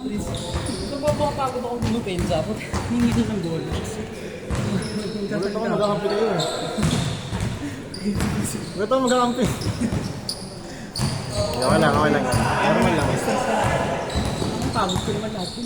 Ito ba pagod ako bumupensa ako? Hindi ko ng bola. Gulat ako magkakampi kayo eh. Gulat ako magkakampi. Okay lang, okay lang. Normal lang. Ang pagod ko naman natin.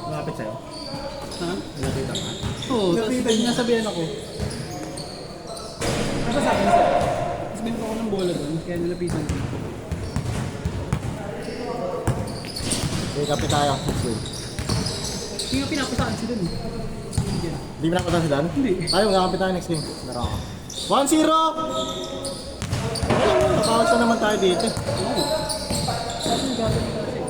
Malapit sa'yo. Ha? Malapit ako. Oo, tapos nasabihan ako. Ano sabi niya? Tapos binito ako ng bola doon, kaya nilapitan ko. Okay, kapi tayo. Next game. Hindi nga pinapasaan sila doon. Hindi. Hindi mo nakapata si Dan? Hindi. Tayo, magkakampi tayo next game. Laro ako. 1-0! Nakawag na naman tayo dito. Oo. Tapos yung gagawin ko kasi.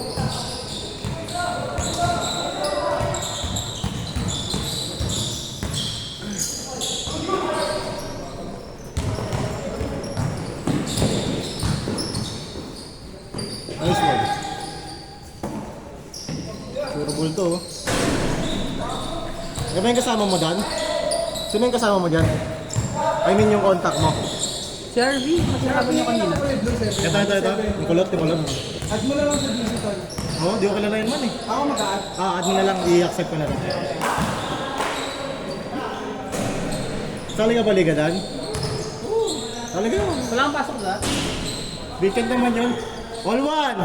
Nice one. Puro bulto oh. Ano ba yung kasama mo Dan? Sino yung kasama mo dyan? I mean yung contact mo. Si RV, masarapan niya kanina. Ito. Yung kulot. Add mo na lang sa digital. Oo, di ko kilala yun man eh. Ako mag-add. Add mo na lang, i-accept ko na lang. Sali ka ba liga Dan? Oo. Talaga yun. Wala kang pasok lahat. Weekend naman yun. All one!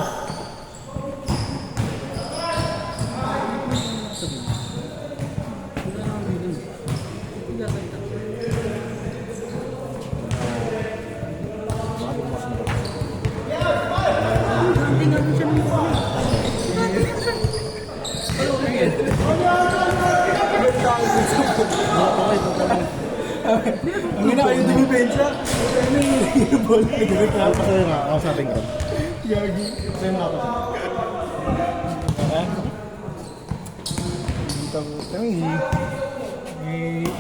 Ang ina kayo dumipensa. Ano yung ball? Ako sa'yo nga, ako sa ating group. Gagi. Sa'yo nga ako.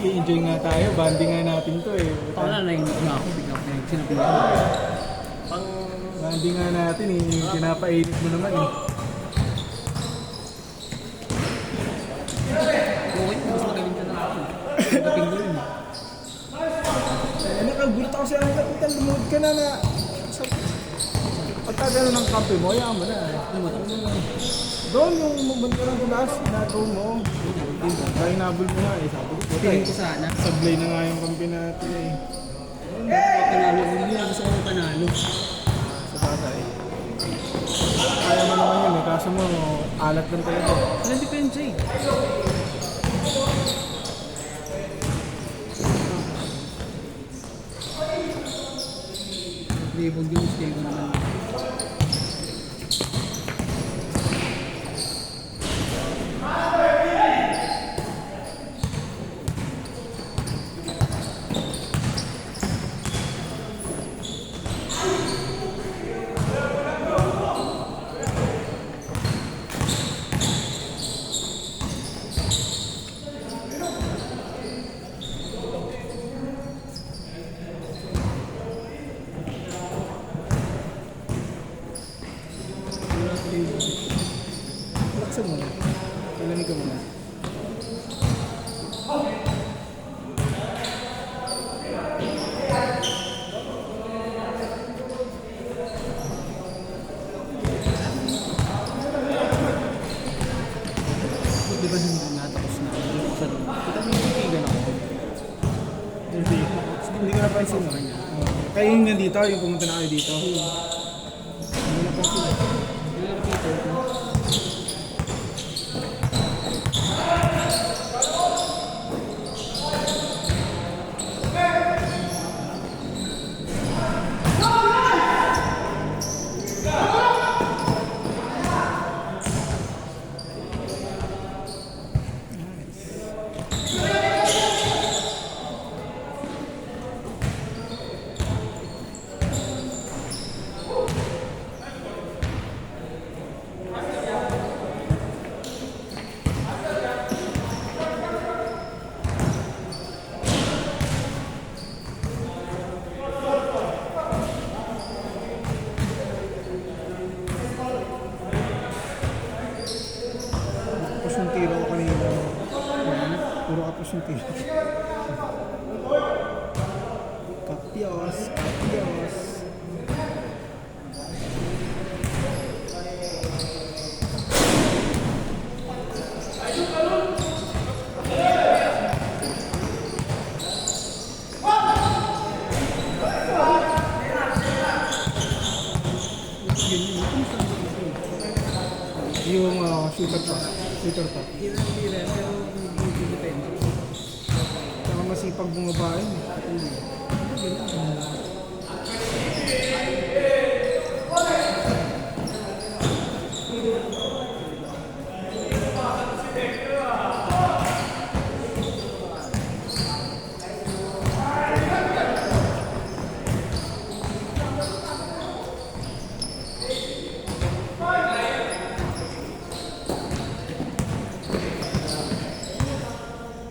I-enjoy nga tayo. Banding nga natin to eh. Ako na nainig na ako, bigla ko sinabihan. Banding nga natin eh. Pinapainit mo naman eh. Okay, mas magaling ka na ako. Pagdating doon. Nakagulat ako siya ng kapitan. Lumuhod ka na na. Pagka gano'n ng kampi mo, ayaw mo na eh. Doon yung movement ko ng tulas, na-throw mo. Kaya nabol mo nga eh. Sabi ko, Tingin ko sana. sablay na nga yung kampi natin eh. Panalo, hindi na gusto ko panalo. Sa tatay. Kaya mo naman yun eh. Kaso mo, alat lang talaga. Walang depensa eh. Libog yung stay ko naman. Laksan mo na. Kailangan ka muna. Di ba hindi natapos na? Sa loob. Kita mo yung tigigan ako. Hindi ko napansin mo. Kayo yung nandito, yung pumunta na kayo dito. Hindi napansin mo. Yung repeater ko. Tapos yung tiro ko kanina. Puro kapos yung tiro. Kapyos. ganyan. Kumusta ang ito? Yung shooter pa. Shooter pa. Hindi rin, pero hindi depende. Saka masipag bumabae.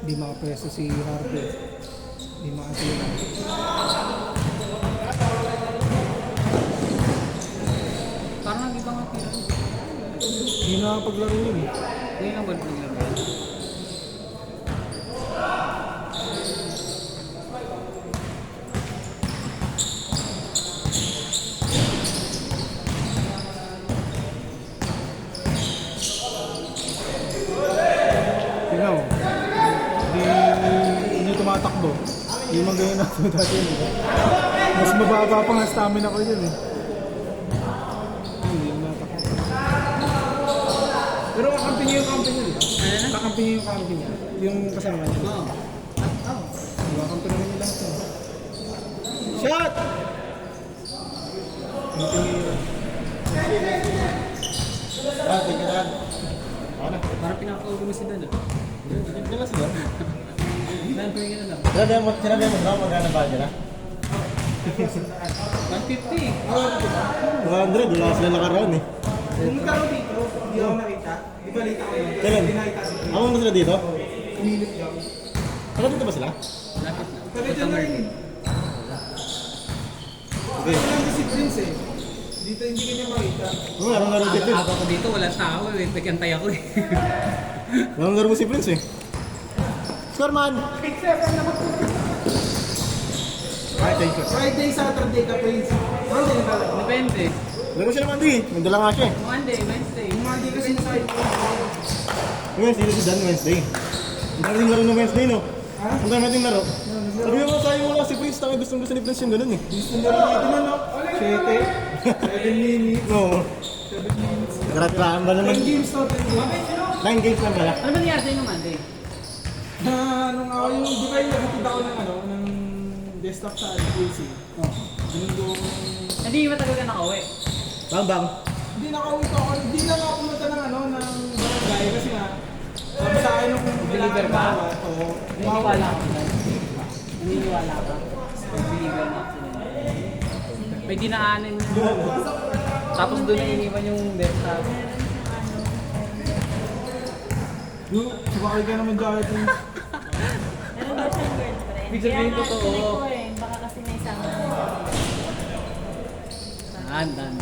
Di makapreso si Harvey. Di makasira. Parang nag-ibang nga tira. Hindi nakapaglaro yun eh. Hindi lang ba naglaro? Tingnan mo. Hindi tumatakbo. Hindi man ganyan ako dati yun eh. Mas mababa pa nga stamina ko yun eh. Hindi tumatakbo. Pero kakampi niya yung kampi niya, di ba? Ano na? Kakampi niya yung kampi niya. Yung kasama niya. Oo. Oo. Diba? Kampi naman niya lahat eh. Shot! Kampi niya. Ah, tingnan na. Ako na. Parang pinaka-ulo mo si Dan ah. Hindi na sila. Dan, pwede na lang. Sinabi mo na magkano ba dyan, ha? 150. 200, wala sila nakaroon eh. Kung nagkaroon dito, hindi ako nakita. Di ba late ako yun? Kailan? Hindi nakita si Ako na sila dito? Kumilit lang. Saka dito ba sila? Lapit na. Pero dyan na rin eh. Okay. Ito lang si Prince eh. Dito hindi ka niya makita. Oo, larong laro dito. Aga ko dito, wala tao eh. Nagkantay ako eh. Larong laro mo si Prince eh. Scoreman! Ay, thank you. Friday, Saturday ka Prince. Friday na talaga. Depende. Laro siya naman di. May dala nga siya eh. Monday, Wednesday. Yung mga di kasi nasay ko. Wednesday dito si Dan Wednesday. Ang dami din laro ng Wednesday, no? Ha? Ang dami din laro. Sabi mo sa'yo mo lang si Prince, tanga gusto ni Prince yung ganun eh. Gusto na rin dito na no? 7 minutes. Oo. 7 minutes. Nagkaratiraan ba naman? 10 games total. 9 games lang pala. Ano ba nangyari sa'yo nung Monday? Nung ako yung, di ba yung nagtitid ako ng ano, ng desktop sa PC. Ganun doon. Hindi, matagal ka nakauwi. Bang. Hindi nakauwi ko ako. Hindi lang ako pumunta ng ano, ng barangay kasi nga, sabi sa akin nung Believer ka? Oo. Naniniwala ako doon. Naniniwala ka? Believer na ako sila. May dinaanin na. Tapos doon na iniwan yung desktop. Sumakay ka naman dahil din. Meron ba siyang girlfriend? Ibig sabihin Kaya nga, totoo. tuloy ko eh. Baka kasi may sama. Dan.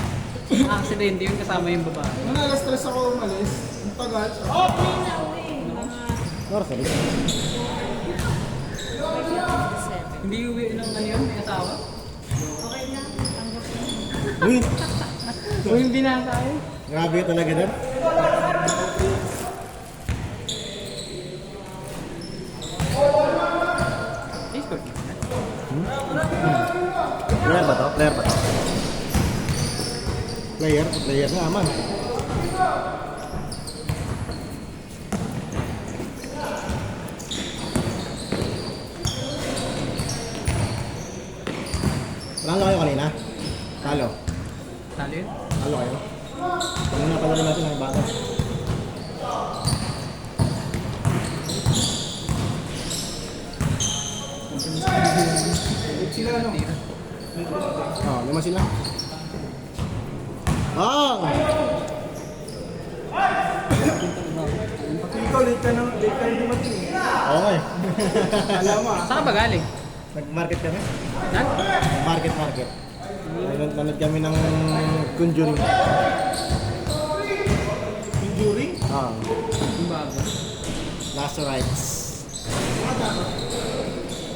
Aksidente yun kasama yung babae. Nung alas 3 ako umalis, ang tagal. Okay na uwi. Mga Sorry, sorry. Hindi uwi ng ano yun, may asawa. okay lang. Tanggap mo. Uy, O yung binata eh. grabe ka talaga Dan. Facebook. Player ba to? Player nga man. Wala kayo kanina? Talo. Talo yun? Talo kayo? Kanina pala rin natin ang bata. Sila ano? Oh, 5 sila. Ah! Pati ikaw, late ka nang dumating eh. Oo nga eh. Alam mo ah. Saan ka ba galing? Nag-market kami. Dan? Market. Nanood kami ng Conjuring. Enduring? Ah, Yung bago. Last Rites.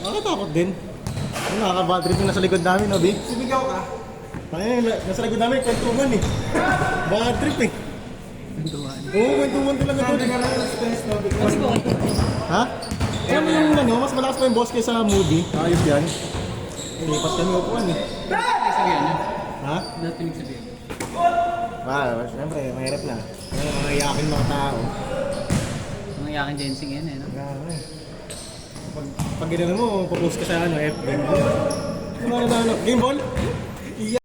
Nakakatakot din. Nakaka-bad trip yung nasa likod namin, no, B? Sumigaw ka? Ay, nasa likod namin, kwentuhan eh. Bad trip eh. Pintuan. Oo, kwentuhan talaga to. Hindi ka na stress no? Mas ko. Ha? Alam mo yung ano, mas malakas pa yung boss kaysa movie. Ayos yan. Lipat kami upuan eh. Ano sabihin niya? Ha? Ano tinig sabihin? Siyempre, mahirap na. Mga iyakin mga tao. Mga yakin Jensing yan eh, no? Grabe. Pag ginano mo, papost ka sa FB. Ano, game ball?